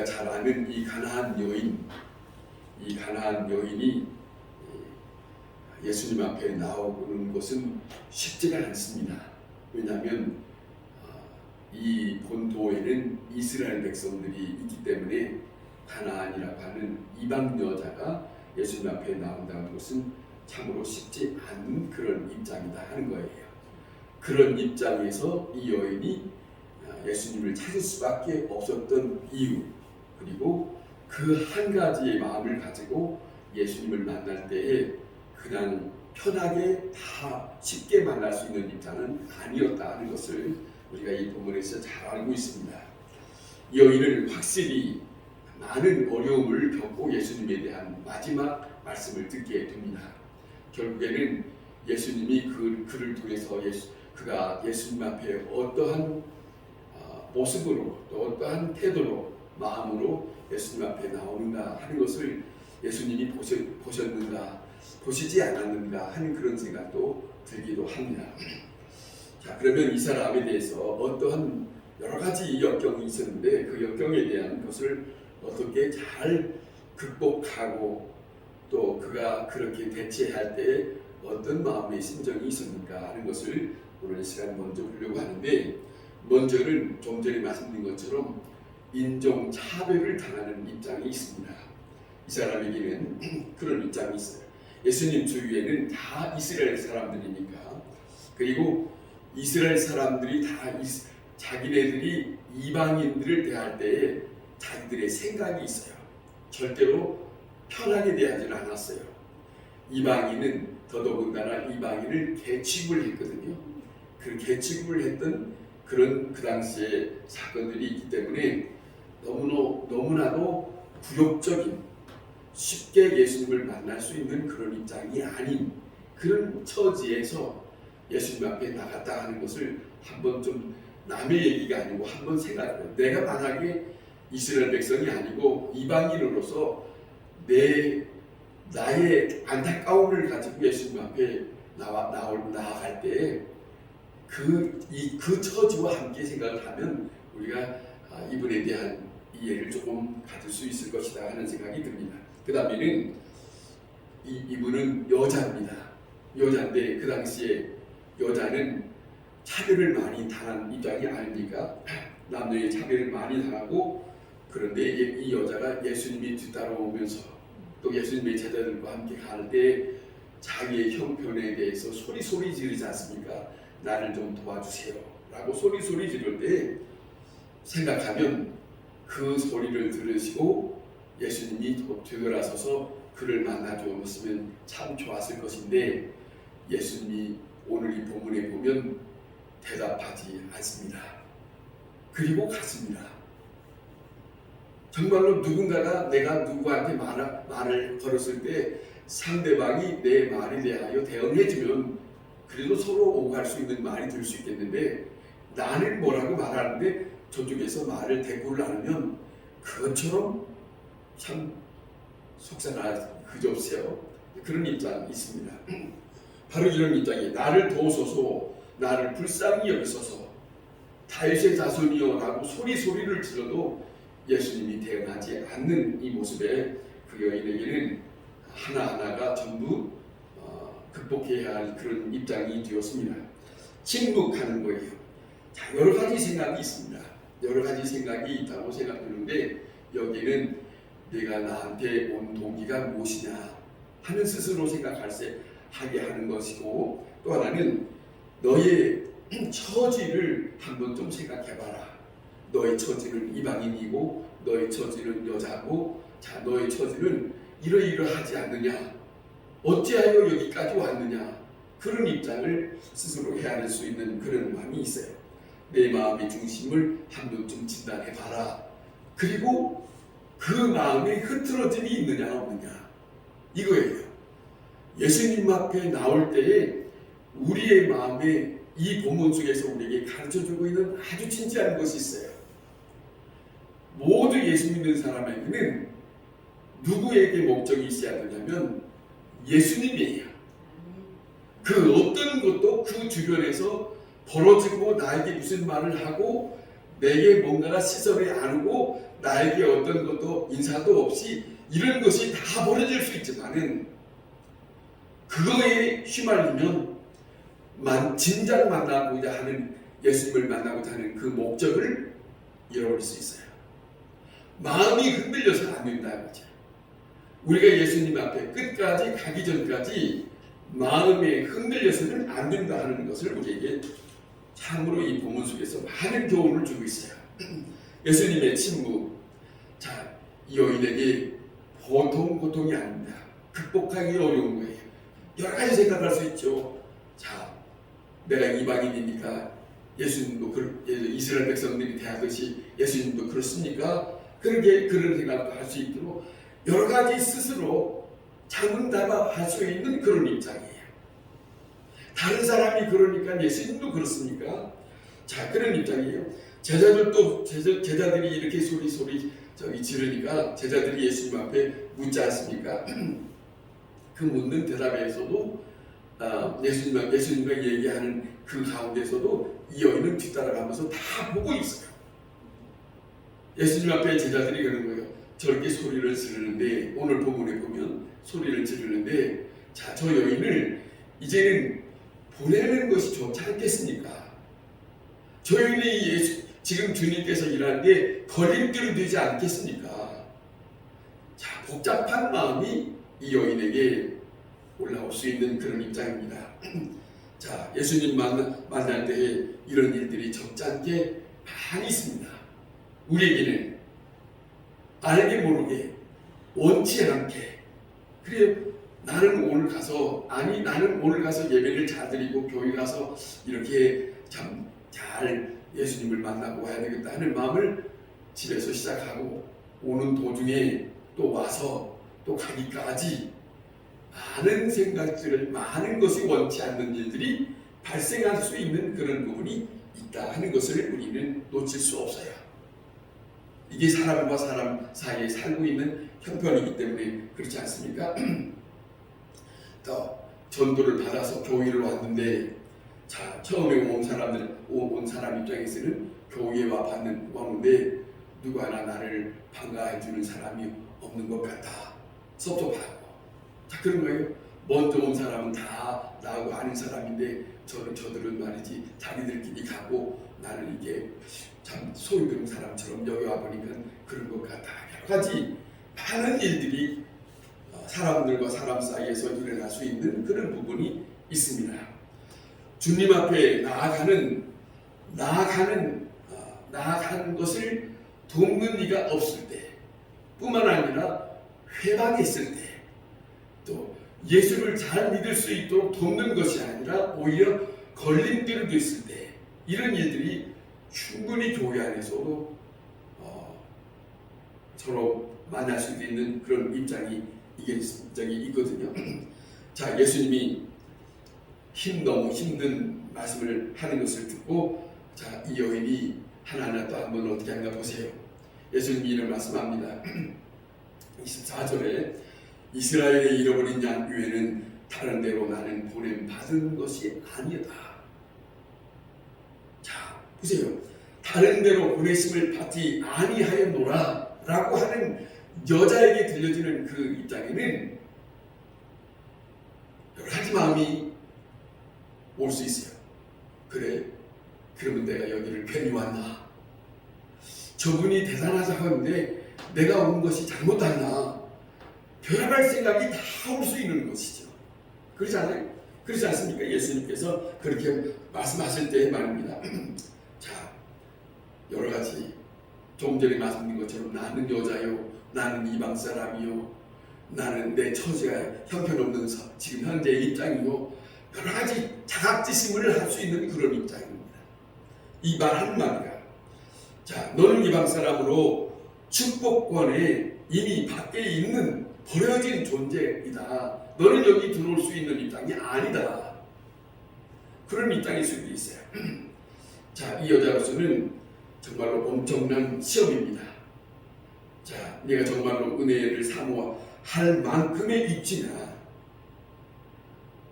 잘 아는 이 가나안 여인이 예수님 앞에 나오는 것은 쉽지가 않습니다. 왜냐하면 이 본도에는 이스라엘 백성들이 있기 때문에 가나안이라고 하는 이방 여자가 예수님 앞에 나온다는 것은 참으로 쉽지 않은 그런 입장이다 하는 거예요. 그런 입장에서 이 여인이 예수님을 찾을 수밖에 없었던 이유, 그리고 그 한 가지의 마음을 가지고 예수님을 만날 때에 그냥 편하게 다 쉽게 만날 수 있는 입장은 아니었다 하는 것을 우리가 이 본문에서 잘 알고 있습니다. 이 여인은 확실히 많은 어려움을 겪고 예수님에 대한 마지막 말씀을 듣게 됩니다. 결국에는 예수님이 그를 통해서 그가 예수님 앞에 어떠한 모습으로 또 어떠한 태도로 마음으로 예수님 앞에 나오는가 하는 것을 예수님이 보셨는가 보시지 않았는가 하는 그런 생각도 들기도 합니다. 자, 그러면 이 사람에 대해서 어떠한 여러 가지 역경이 있었는데 그 역경에 대한 것을 어떻게 잘 극복하고 또 그가 그렇게 대처할 때 어떤 마음의 심정이 있었는가 하는 것을 오늘 시간 먼저 보려고 하는데, 먼저는 좀 전에 말씀드린 것처럼 인종 차별을 당하는 입장이 있습니다. 이 사람에게는 그런 입장이 있어요. 예수님 주위에는 다 이스라엘 사람들이니까, 그리고 이스라엘 사람들이 다 자기네들이 이방인들을 대할 때에 자기들의 생각이 있어요. 절대로 편하게 대하지는 않았어요. 이방인은 더더군다나 이방인을 개취급을 했거든요. 그 개취급을 했던 그런 그 당시에 사건들이 있기 때문에 너무나도 굴욕적인, 쉽게 예수님을 만날 수 있는 그런 입장이 아닌 그런 처지에서 예수님 앞에 나갔다 하는 것을 한번 좀 남의 얘기가 아니고 한번 생각해요. 내가 만약에 이스라엘 백성이 아니고 이방인으로서 나의 안타까움을 가지고 예수님 앞에 나아갈 때 그 처지와 함께 생각을 하면 우리가 이분에 대한 이해를 조금 가질 수 있을 것이다 하는 생각이 듭니다. 그 다음에는 이분은 여자입니다. 여자인데 그 당시에 여자는 차별을 많이 당한 입장이 아닙니까? 남녀의 차별을 많이 당하고, 그런데 이 여자가 예수님이 뒤따라오면서 또 예수님의 제자들과 함께 갈 때 자기의 형편에 대해서 소리 지르지 않습니까? 나를 좀 도와주세요 라고 소리 지를 때 생각하면 그 소리를 들으시고 예수님이 되돌아서서 그를 만나 주었으면 참 좋았을 것인데, 예수님이 오늘 이 본문에 보면 대답하지 않습니다. 그리고 갔습니다. 정말로 누군가가 내가 누구한테 말을 걸었을 때 상대방이 내 말에 대하여 대응해주면 그래도 서로 오갈 수 있는 말이 될 수 있겠는데, 나는 뭐라고 말하는데 저쪽에서 말을 대꾸를 안 하면 그것처럼 참 그저없어요. 그런 입장이 있습니다. 바로 이런 입장이, 나를 도우소서, 나를 불쌍히 여기소서, 다윗의 자손이여 라고 소리를 질러도 예수님이 대응하지 않는 이 모습에 그 여인에게는 하나하나가 전부 극복해야 할 그런 입장이 되었습니다. 침묵하는 거예요. 자, 여러 가지 생각이 있습니다. 여러 가지 생각이 있다고 생각하는데, 여기는 내가 나한테 온 동기가 무엇이냐 하는 스스로 하게 하는 것이고, 또 하나는 너의 처지를 한번 좀 생각해봐라. 너의 처지는 이방인이고 너의 처지는 여자고, 자, 너의 처지는 이러이러하지 않느냐, 어찌하여 여기까지 왔느냐, 그런 입장을 스스로 헤아릴 수 있는 그런 마음이 있어요. 내 마음의 중심을 한번 좀 진단해봐라. 그리고 그 마음에 흐트러짐이 있느냐 없느냐, 이거예요. 예수님 앞에 나올 때에 우리의 마음에 이 본문 속에서 우리에게 가르쳐주고 있는 아주 진지한 것이 있어요. 모두 예수 믿는 사람에게는 누구에게 목적이 있어야 되냐면 예수님이에요. 그 어떤 것도 그 주변에서 벌어지고 나에게 무슨 말을 하고 내게 뭔가가 시선이 안 오고 나에게 어떤 것도 인사도 없이 이런 것이 다 벌어질 수 있지만은 그거에 휘말리면 진작 만나고자 하는 예수님을 만나고자 하는 그 목적을 잃어버릴 수 있어요. 마음이 흔들려서 안 된다는 거죠. 우리가 예수님 앞에 끝까지 가기 전까지 마음에 흔들려서는 안 된다 하는 것을 우리에게 참으로 이 본문 속에서 많은 교훈을 주고 있어요. 예수님의 친구, 자, 이 여인에게 보통 고통이 아닙니다. 극복하기 어려운 거예요. 여러 가지 생각할 수 있죠. 자, 내가 이방인이니까 예수님도 이스라엘 백성들이 대하듯이 예수님도 그렇습니까? 그런 생각도 할 수 있도록 여러 가지 스스로 자문다가 할 수 있는 그런 입장이에요. 다른 사람이 그러니까 예수님도 그렇습니까? 자, 그런 입장이에요. 제자들이 이렇게 소리 지르니까 제자들이 예수님 앞에 묻지 않습니까? 그 묻는 대답에서도 예수님과 얘기하는 그 가운데서도 이 여인은 뒤따라가면서 다 보고 있어요. 예수님 앞에 제자들이 그러는 거예요. 저렇게 소리를 지르는데, 오늘 본문에 보면 소리를 지르는데, 자, 저 여인을 이제는 보내는 것이 좋지 않겠습니까? 저 여인이 지금 주님께서 일하는데 거림돌이 되지 않겠습니까? 자, 복잡한 마음이 이 여인에게 올라올 수 있는 그런 입장입니다. 자, 예수님 만날 때에 이런 일들이 적지 않게 많이 있습니다. 우리에게는 알게 모르게 원치 않게, 그래요. 나는 오늘 가서 예배를 잘 드리고 교회 가서 이렇게 참 잘 예수님을 만나고 와야 되겠다 하는 마음을 집에서 시작하고 오는 도중에 또 와서 또 가기까지 많은 생각들을, 많은 것이 원치 않는 일들이 발생할 수 있는 그런 부분이 있다 하는 것을 우리는 놓칠 수 없어요. 이게 사람과 사람 사이에 살고 있는 형편이기 때문에 그렇지 않습니까? 또 전도를 받아서 교회를 왔는데, 자, 처음에 온 사람 입장에서는 교회에 왔는데 누구 하나 나를 반가해 주는 사람이 없는 것 같다, 섭섭하고. 자, 그런 거예요. 먼저 온 사람은 다 나하고 아는 사람인데 저들은 말이지 자기들끼리 가고 나는 이게 참 소유된 사람처럼 여겨와 보니까 그런 것 같다. 여러 가지 많은 일들이 사람들과 사람 사이에서 일어날 수 있는 그런 부분이 있습니다. 주님 앞에 나아가는 것을 돕는 이가 없을 때, 뿐만 아니라 회방했을 때, 또 예수를 잘 믿을 수 있도록 돕는 것이 아니라 오히려 걸림돌이 됐을 때, 이런 일들이 충분히 교회 안에서도 서로 만날 수 있는 그런 입장이 있거든요. 자, 예수님이 너무 힘든 말씀을 하는 것을 듣고, 자, 이 여인이 하나하나 또 한번 어떻게 하는가 보세요. 예수님이 이런 말씀합니다. 24절에 이스라엘의 잃어버린 양 외에는 다른 데로 나는 보냄 받은 것이 아니다. 자, 보세요. 다른 데로 보내심을 받지 아니하였노라 라고 하는 여자에게 들려지는 그 입장에는 여러 가지 마음이 올 수 있어요. 그래, 그러면 내가 여기를 괜히 왔나? 저분이 대단하다고 하는데 내가 온 것이 잘못됐나? 변화할 생각이 다 올 수 있는 것이죠. 그렇지 않아요? 그렇지 않습니까? 예수님께서 그렇게 말씀하실 때 말입니다. 자, 여러 가지 좀 전에 말씀드린 것처럼 나는 여자요, 나는 이방 사람이요, 나는 내 처지가 형편없는 지금 현재 입장이요, 여러 가지 자각지심을 할 수 있는 그런 입장입니다. 이 말 한마디가, 자, 너는 이방 사람으로 축복권에 이미 밖에 있는 버려진 존재이다. 너는 여기 들어올 수 있는 입장이 아니다. 그런 입장일 수도 있어요. 자, 이 여자로서는 정말로 엄청난 시험입니다. 자, 네가 정말로 은혜를 사모할 만큼의 입지나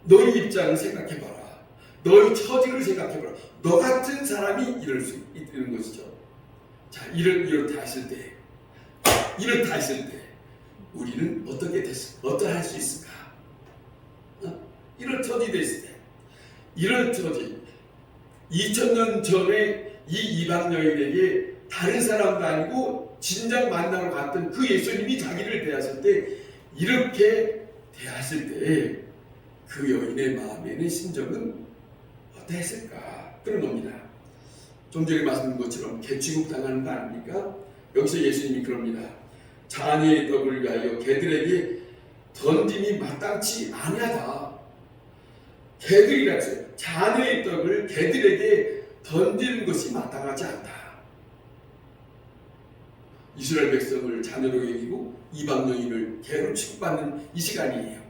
너의 입장을 생각해봐라. 너의 처지를 생각해봐라. 너 같은 사람이 이럴 수 있는 것이죠. 자, 이렇다 했을 때 우리는 어떠할 수 있을까? 이런 처지 됐을 때, 이런 처지, 2000년 전에 이 이방 여인에게 다른 사람도 아니고 진작 만나러 갔던 그 예수님이 자기를 대하실 때, 이렇게 대하실 때 그 여인의 마음에는 심정은 어떠했을까? 그런 겁니다. 좀 전에 말씀드린 것처럼 개취급 당하는 거 아닙니까? 여기서 예수님이 그럽니다. 자녀의 떡을 위하여 개들에게 던짐이 마땅치 아니하다. 개들이라 했어요. 자녀의 떡을 개들에게 던지는 것이 마땅하지 않다. 이스라엘 백성을 자녀로 여기고 이방 여인을 개로 취급받는 이 시간이에요.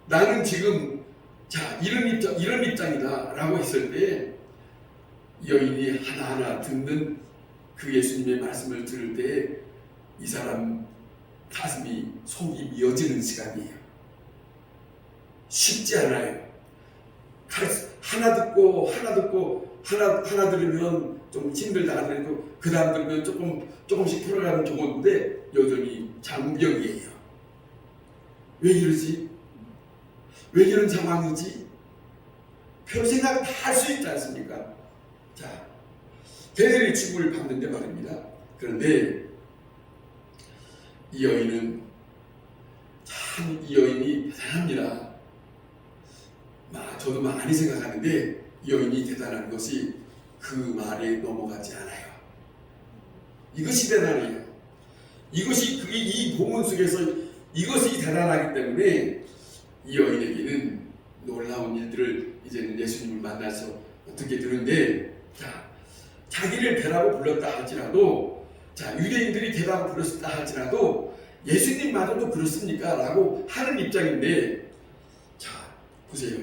나는 지금 이런 입장이다 라고 했을 때 여인이 하나하나 듣는 그 예수님의 말씀을 들을 때 이 사람 가슴이 속이 미어지는 시간이에요. 쉽지 않아요. 하나 듣고 하나 들으면 좀 힘들다 하더라도 그 다음 들으면 조금씩 풀어가면 좋은데 여전히 장벽이에요. 왜 이러지? 왜 이런 상황이지? 별 생각 다 할 수 있지 않습니까? 자, 개들의 취급을 받는데 말입니다. 그런데 이 여인이 대단합니다. 저도 많이 생각하는데 이 여인이 대단한 것이 그 말에 넘어가지 않아요. 이것이 대단해요. 이 본문 속에서 이것이 대단하기 때문에 이 여인에게는 놀라운 일들을 이제는 예수님을 만나서 어떻게 들은데, 자기를 개라고 불렀다 할지라도, 유대인들이 개라고 불렀다 할지라도 예수님마저도 그렇습니까? 라고 하는 입장인데, 보세요.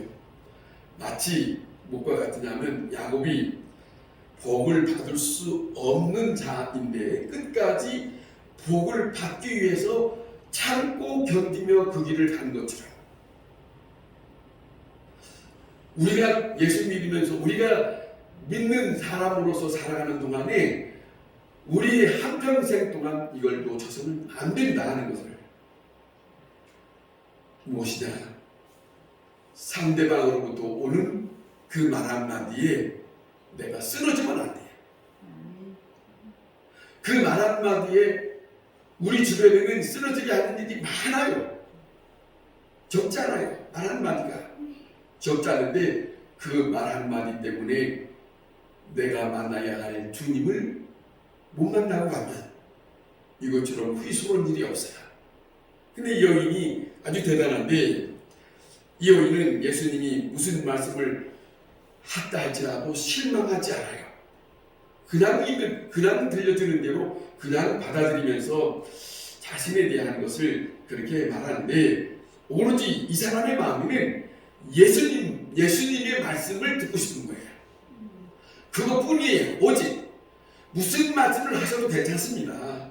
마치 무엇과 같으냐면 야곱이 복을 받을 수 없는 자인데 끝까지 복을 받기 위해서 참고 견디며 그 길을 간 것처럼, 우리가 예수 믿으면서 우리가 믿는 사람으로서 살아가는 동안에 우리 한평생 동안 이걸 놓쳐서는 안 된다 하는 것을, 무엇이냐, 상대방으로부터 오는 그 말 한마디에 내가 쓰러지면 안 돼. 그 말 한마디에 우리 주변에는 쓰러지게 하는 일이 많아요. 적지 않아요. 말 한마디가 적지 않은데 그 말 한마디 때문에 내가 만나야 할 주님을 못 만나고 가면 이것처럼 휘스러운 일이 없어요. 근데 이 여인이 아주 대단한데, 이 여인은 예수님이 무슨 말씀을 했다 할지라도 실망하지 않아요. 그냥 들려드는 대로 그냥 받아들이면서 자신에 대한 것을 그렇게 말하는데, 오로지 이 사람의 마음에는 예수님의 말씀을 듣고 싶은 거예요. 그것뿐이에요. 오직 무슨 말씀을 하셔도 괜찮습니다.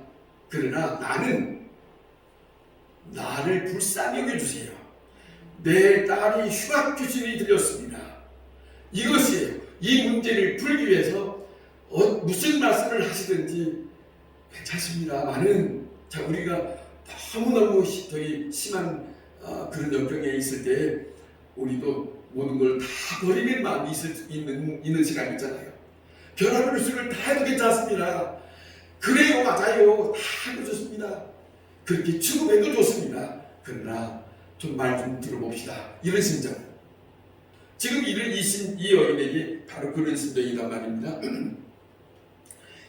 그러나 나를 불쌍히 여겨주세요. 내 딸이 흉악 귀신이 들렸습니다. 이것이에요. 이 문제를 풀기 위해서 무슨 말씀을 하시든지 괜찮습니다만은, 우리가 너무너무 되게 심한 그런 역경에 있을 때 우리도 모든 걸 다 버리는 마음이 있는 시간 있잖아요. 변화를 수를 다 해도 괜찮습니다. 그래요, 맞아요, 다 해도 좋습니다. 그렇게 취급해도 좋습니다. 그러나 좀 말 좀 들어봅시다. 이런 심정. 지금 이 여인에게 바로 그런 심정이란 말입니다.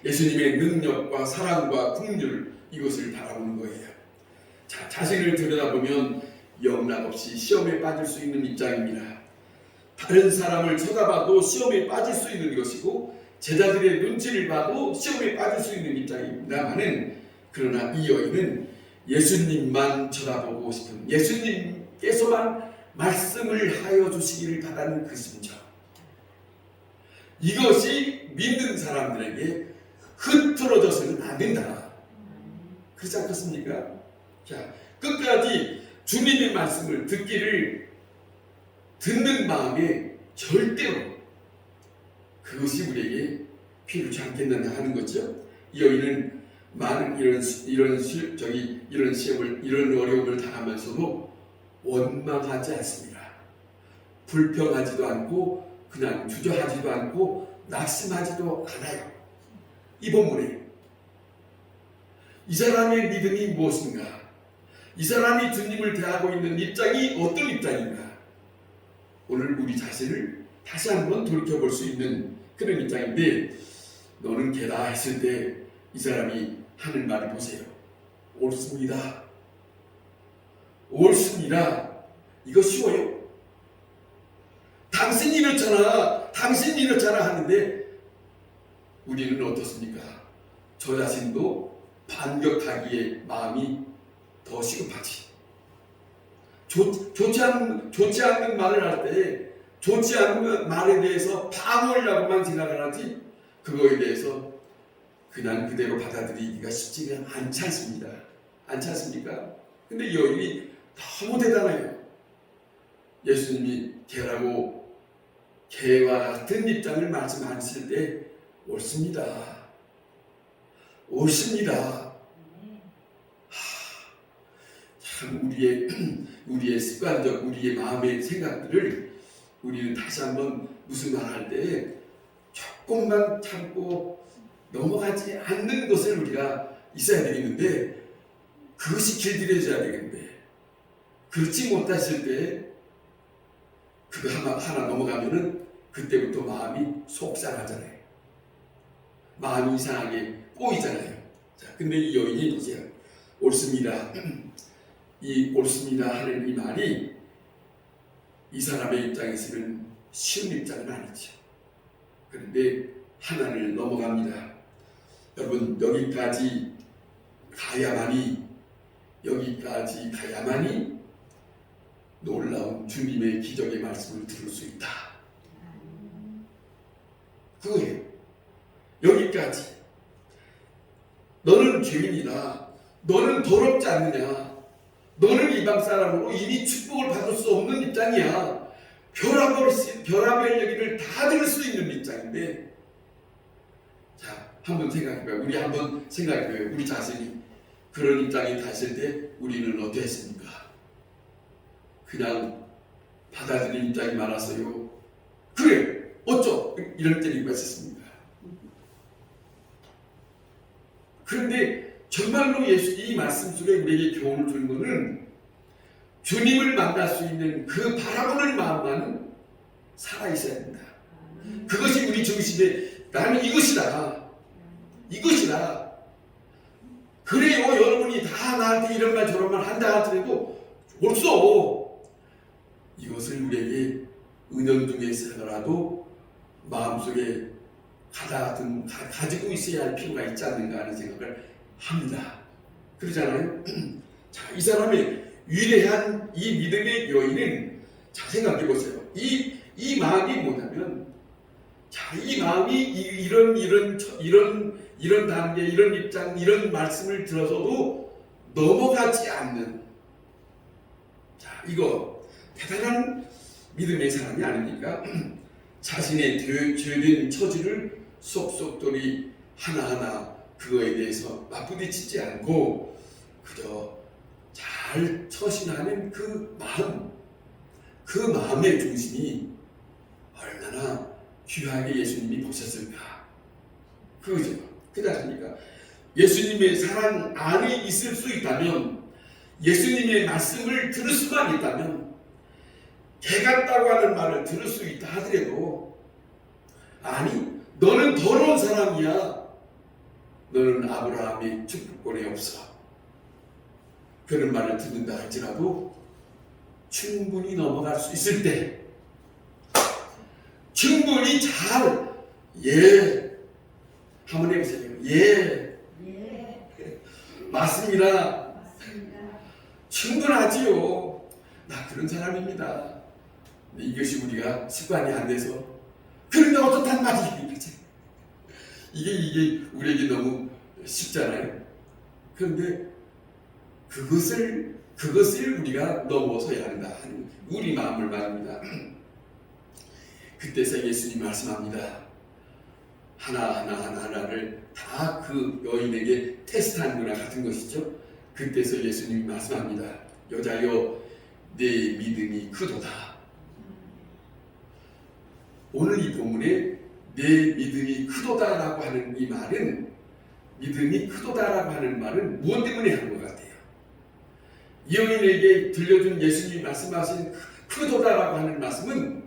예수님의 능력과 사랑과 긍휼, 이것을 바라보는 거예요. 자신을 들여다보면 영락없이 시험에 빠질 수 있는 입장입니다. 다른 사람을 쳐다봐도 시험에 빠질 수 있는 것이고, 제자들의 눈치를 봐도 시험에 빠질 수 있는 입장입니다만은, 그러나 이 여인은 예수님만 쳐다보고 싶은, 예수님께서만 말씀을 하여 주시기를 바라는 그 심정, 이것이 믿는 사람들에게 흐트러져서는 안 된다. 그렇지 않겠습니까? 끝까지 주님의 말씀을 듣는 마음에 절대로, 그것이 우리에게 필요치 않겠느냐 하는 거죠. 이 여인은 많은 이런 시험을, 이런 어려움을 당하면서도 원망하지 않습니다. 불평하지도 않고 그냥 주저하지도 않고 낙심하지도 않아요. 이 본문에 이 사람의 믿음이 무엇인가? 이 사람이 주님을 대하고 있는 입장이 어떤 입장인가? 오늘 우리 자신을 다시 한번 돌이켜볼 수 있는 그런 입장인데, 너는 개다 했을 때 이 사람이 하는 말을 보세요. 옳습니다. 옳습니다. 이거 쉬워요? 당신이 이렇잖아. 당신이 이렇잖아 하는데 우리는 어떻습니까? 저 자신도 반격하기에 마음이 더 시급하지. 좋지 않는 말을 할 때 좋지 않은 말에 대해서 방어하려고만 생각을 하지, 그거에 대해서 그냥 그대로 받아들이기가 쉽지가 않지 않습니다. 않지 않습니까? 근데 이 여인이 너무 대단해요. 예수님이 개와 같은 입장을 말씀하실 때 옳습니다. 옳습니다. 참 우리의 습관적 우리의 마음의 생각들을 우리는 다시 한번 무슨 말할 때 조금만 참고 넘어가지 않는 것을 우리가 있어야 되겠는데, 그것이 길들여져야 되겠는데, 그렇지 못하실 때 그거 하나 넘어가면은 그때부터 마음이 속상하잖아요. 마음이 이상하게 꼬이잖아요. 자, 근데 이 여인이 보세요. 옳습니다. 이 옳습니다 하는 이 말이 이 사람의 입장에서는 쉬운 입장은 아니죠. 그런데 하나를 넘어갑니다. 여러분, 여기까지 가야만이 놀라운 주님의 기적의 말씀을 들을 수 있다. 그거예요. 여기까지. 너는 죄인이다. 너는 더럽지 않느냐. 너는 이방 사람으로 이미 축복을 받을 수 없는 입장이야. 별하별 얘기를 다 들을 수 있는 입장인데, 자, 한번 생각해봐요. 우리 한번 생각해봐요. 우리 자신이 그런 입장에 닿았을 때 우리는 어땠습니까? 그냥 받아들이는 입장이 많았어요. 그래, 어쩌? 이럴 때가 있었습니다. 그런데 정말로 이 말씀 속에 우리에게 교훈을 주는 것은 주님을 만날 수 있는 그 바라보는 마음만은 살아있어야 된다. 그것이 우리 중심에, 나는 이것이다. 그래요. 여러분이 다 나한테 이런 말 저런 말 한다 하더라도 없어. 이것을 우리에게 은연중에 있으더라도 마음속에 가지고 있어야 할 필요가 있지 않는가 하는 생각을 합니다. 그러잖아요. 자, 이 사람의 위대한 이 믿음의 여인은, 자, 생각해 보세요. 이 마음이 뭐냐면, 자, 이 마음이 이런 단계, 이런 입장, 이런 말씀을 들어서도 넘어가지 않는, 자, 이거 대단한 믿음의 사람이 아닙니까? 자신의 죄된 처지를 속속들이 하나하나 그거에 대해서 맞부딪히지 않고 그저 잘 처신하는 그 마음의 중심이 얼마나 귀하게 예수님이 보셨을까. 그거죠. 그렇지 않습니까? 예수님의 사랑 안에 있을 수 있다면, 예수님의 말씀을 들을 수만 있다면, 개 같다고 하는 말을 들을 수 있다 하더라도, 아니, 너는 더러운 사람이야. 너는 아브라함의 축복권에 없어. 그런 말을 듣는다 할지라도 충분히 넘어갈 수 있을 때, 충분히 잘, 한번 해보세요. 맞습니다. 충분하지요. 나 그런 사람입니다. 이것이 우리가 습관이 안 돼서, 그런데 어떻단 말이에요. 이게 우리에게 너무 쉽잖아요. 그런데 그것을 우리가 넘어서야 한다 하는 우리 마음을 말합니다. 그때서 예수님 말씀합니다. 하나를 다 그 여인에게 테스트하는 거나 같은 것이죠. 그때서 예수님이 말씀합니다. 여자여, 내 믿음이 크도다. 오늘 이 본문에 내 믿음이 크도다라고 하는 이 말은, 믿음이 크도다라고 하는 말은 무엇 때문에 하는 것 같아요? 이 여인에게 들려준 예수님이 말씀하신 크도다라고 하는 말씀은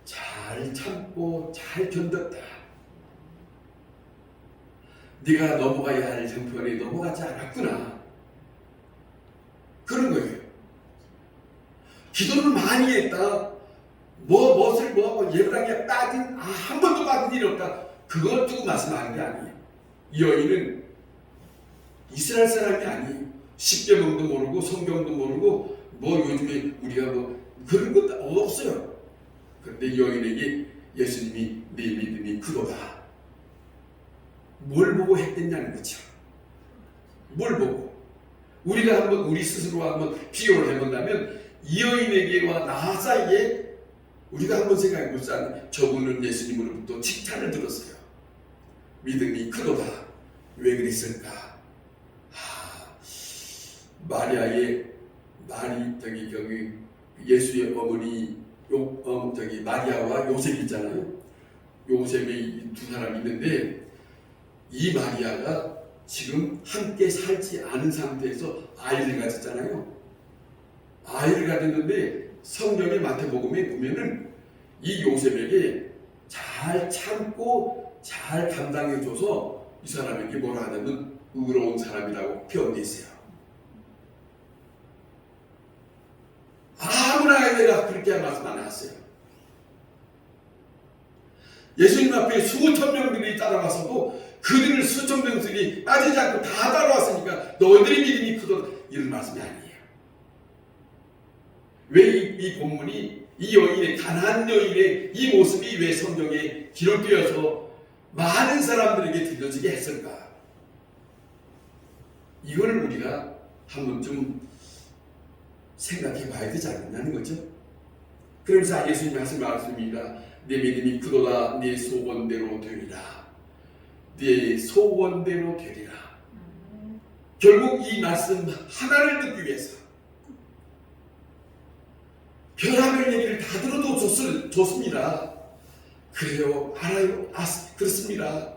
잘 참고 잘 견뎠다. 네가 넘어가야 할 형편에 넘어가지 않았구나. 그런 거예요. 기도를 많이 했다. 무엇을 뭐하고 예배당에 빠진 한 번도 빠진 일이 없다. 그걸 두고 말씀하는 게 아니에요. 이 여인은 이스라엘 사람이 아니에요. 십계명도 모르고 성경도 모르고 뭐 요즘에 우리가 뭐 그런 것도 없어요. 그런데 이 여인에게 예수님이 네 믿음이 크도다. 뭘 보고 했겠냐는 거죠. 뭘 보고? 우리가 한번 우리 스스로 한번 비교를 해본다면 이 여인에게와 나 사이에 우리가 한번 생각해 보자. 저분은 예수님으로부터 칭찬을 들었어요. 믿음이 크도다. 왜 그랬을까? 마리아의 저기 예수의 어머니 마리아와 요셉 있잖아요. 요셉의 두 사람이 있는데 이 마리아가 지금 함께 살지 않은 상태에서 아이를 가졌잖아요. 아이를 가졌는데 성경의 마태복음에 보면은 이 요셉에게 잘 참고 잘 감당해줘서 이 사람에게 뭐라 하냐면 의로운 사람이라고 표현되어 있어요. 아무나 내가 그렇게 말씀 안 했어요. 예수님 앞에 수천 명들이 따라와서도 그들을 수천 명들이 빠지지 않고 다 따라왔으니까 너희들의 믿음이 크다 이런 말씀이 아니에요. 왜 이 본문이 이 여인의 가난한 여인의 이 모습이 왜 성경에 기록되어서 많은 사람들에게 들려지게 했을까? 이거를 우리가 한번 좀 생각해 봐야 되지 않느냐는 거죠. 그러면서 예수님 말씀입니다. 내 믿음이 크도다. 내 소원대로 되리라. 내 소원대로 되리라. 결국 이 말씀 하나를 듣기 위해서 별하별 얘기를 다 들어도 좋습니다. 그래요, 알아요, 그렇습니다.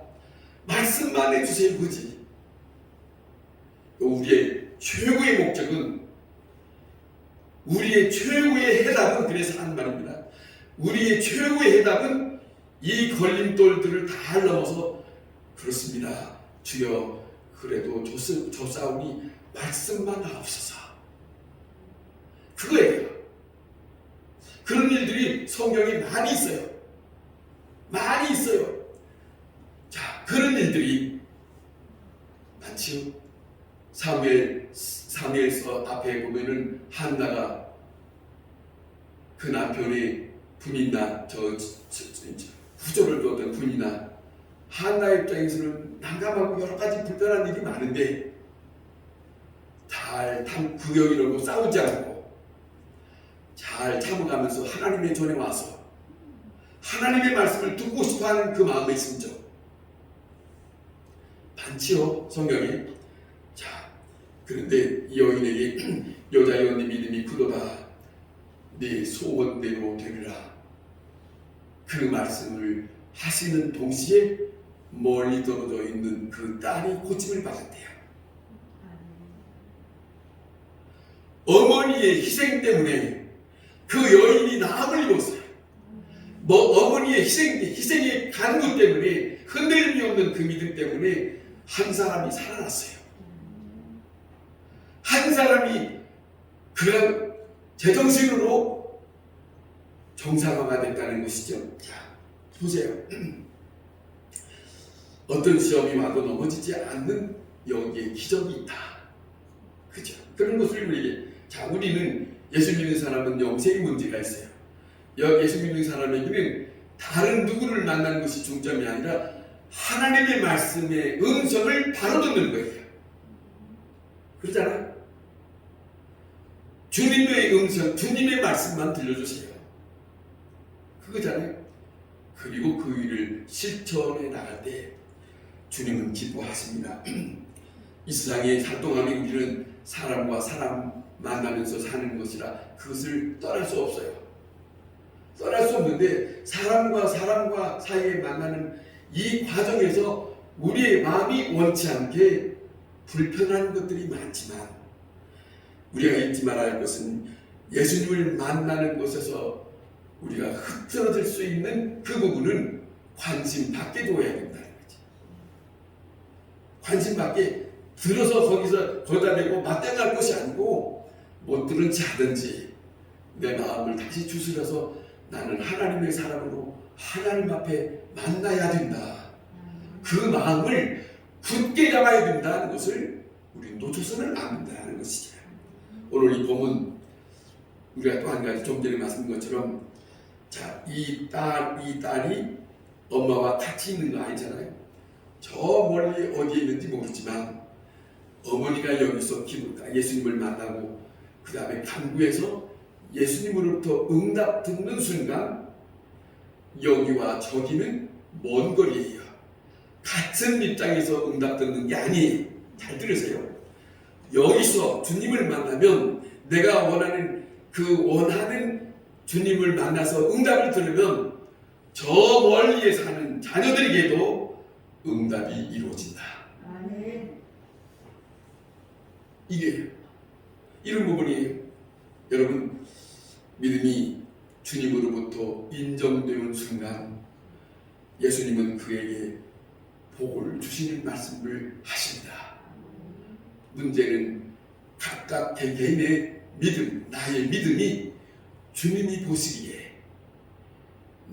말씀만 해주세요, 그지? 우리의 최고의 목적은, 우리의 최고의 해답은, 그래서 하는 말입니다. 우리의 최고의 해답은 이 걸림돌들을 다 넘어서, 그렇습니다, 주여, 그래도 조사오니 말씀만 하옵소서. 그거예요. 그런 일들이 성경에 많이 있어요. 많이 있어요. 자, 그런 일들이 많지요. 사무엘서 앞에 보면은 한나가 그 남편의 분이나 후조를 두었던 분이나 한나 입장에서는 난감하고 여러 가지 불편한 일이 많은데 잘 구경이라고 싸우지 않고 잘 참아가면서 하나님의 전에 와서 하나님의 말씀을 듣고 싶어하는 그 마음의 심정 많지요, 성경에. 자, 그런데 이 여인에게 여자여, 네 믿음이 크도다. 네 소원대로 되리라. 그 말씀을 하시는 동시에 멀리 떨어져 있는 그 딸이 고침을 받았대요. 어머니의 희생 때문에 그 여인이 나음을 입었어요. 어머니의 희생의 간구 때문에, 흔들림이 없는 그 믿음 때문에 한 사람이 살아났어요. 한 사람이 그런 제정신으로 정상화가 됐다는 것이죠. 자, 보세요. 어떤 시험이 와도 넘어지지 않는 여기에 기적이 있다. 그죠? 그런 것을 우리에게. 자, 우리는 예수 믿는 사람은 영생의 문제가 있어요. 예수 믿는 사람에게는 다른 누구를 만나는 것이 중점이 아니라 하나님의 말씀의 음성을 바로 듣는 거예요. 그렇잖아요. 주님의 음성, 주님의 말씀만 들려주세요. 그거잖아요. 그리고 그 일을 실천해 나갈 때 주님은 기뻐하십니다. 이 세상에 살 동안에 우리는 사람과 사람 만나면서 사는 것이라 그것을 떠날 수 없어요. 떠날 수 없는데 사람과 사람과 사이에 만나는 이 과정에서 우리의 마음이 원치 않게 불편한 것들이 많지만 우리가 잊지 말아야 할 것은 예수님을 만나는 곳에서 우리가 흐트러질 수 있는 그 부분은 관심 밖에 둬야 된다는 거지. 관심 밖에 들어서 거기다 대고 맞대응할 것이 아니고 못 들은 체 하든지 내 마음을 다시 추스려서 나는 하나님의 사람으로 하나님 앞에 만나야 된다. 그 마음을 굳게 잡아야 된다는 것을 우리는 놓쳐서는 안 된다는 것이죠. 오늘 이 본문 우리가 또 한 가지 좀 전에 말씀드린 것처럼 자, 이 딸이 엄마와 같이 있는 거 아니잖아요. 저 멀리 어디에 있는지 모르지만 어머니가 여기서 예수님을 만나고 그 다음에 간구해서 예수님으로부터 응답 듣는 순간 여기와 저기는 먼 거리예요. 같은 입장에서 응답 듣는 게 아니에요. 잘 들으세요. 여기서 주님을 만나면 내가 원하는 주님을 만나서 응답을 들으면 저 멀리에 사는 자녀들에게도 응답이 이루어진다. 아멘. 이게 이런 부분이에요. 여러분 믿음이 주님으로부터 인정되는 순간 예수님은 그에게 복을 주시는 말씀을 하십니다. 문제는 각각 개개인의 믿음, 나의 믿음이 주님이 보시기에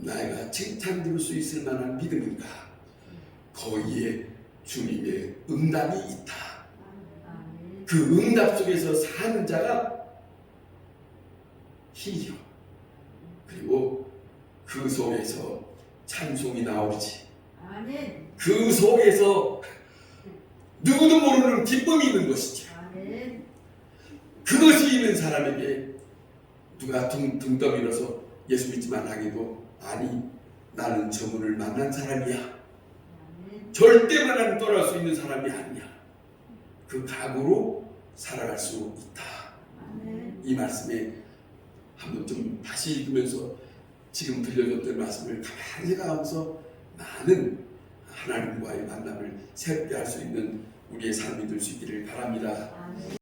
내가 칭찬드릴 수 있을 만한 믿음인가? 거기에 주님의 응답이 있다. 그 응답 속에서 사는 자가 힘이요. 그리고 그 속에서 찬송이 나오지. 아멘. 그 속에서 누구도 모르는 기쁨이 있는 것이죠. 아멘. 그것이 있는 사람에게 누가 등 떠밀어서 예수 믿지만 하기도 아니 나는 저분을 만난 사람이야. 아멘. 절대 나는 떠날 수 있는 사람이 아니야. 그 각오로 살아갈 수 있다. 아멘. 이 말씀에 한번 좀 다시 읽으면서 지금 들려줬던 말씀을 가만히 생각하면서 많은 하나님과의 만남을 새롭게 할 수 있는 우리의 삶이 될 수 있기를 바랍니다. 아멘.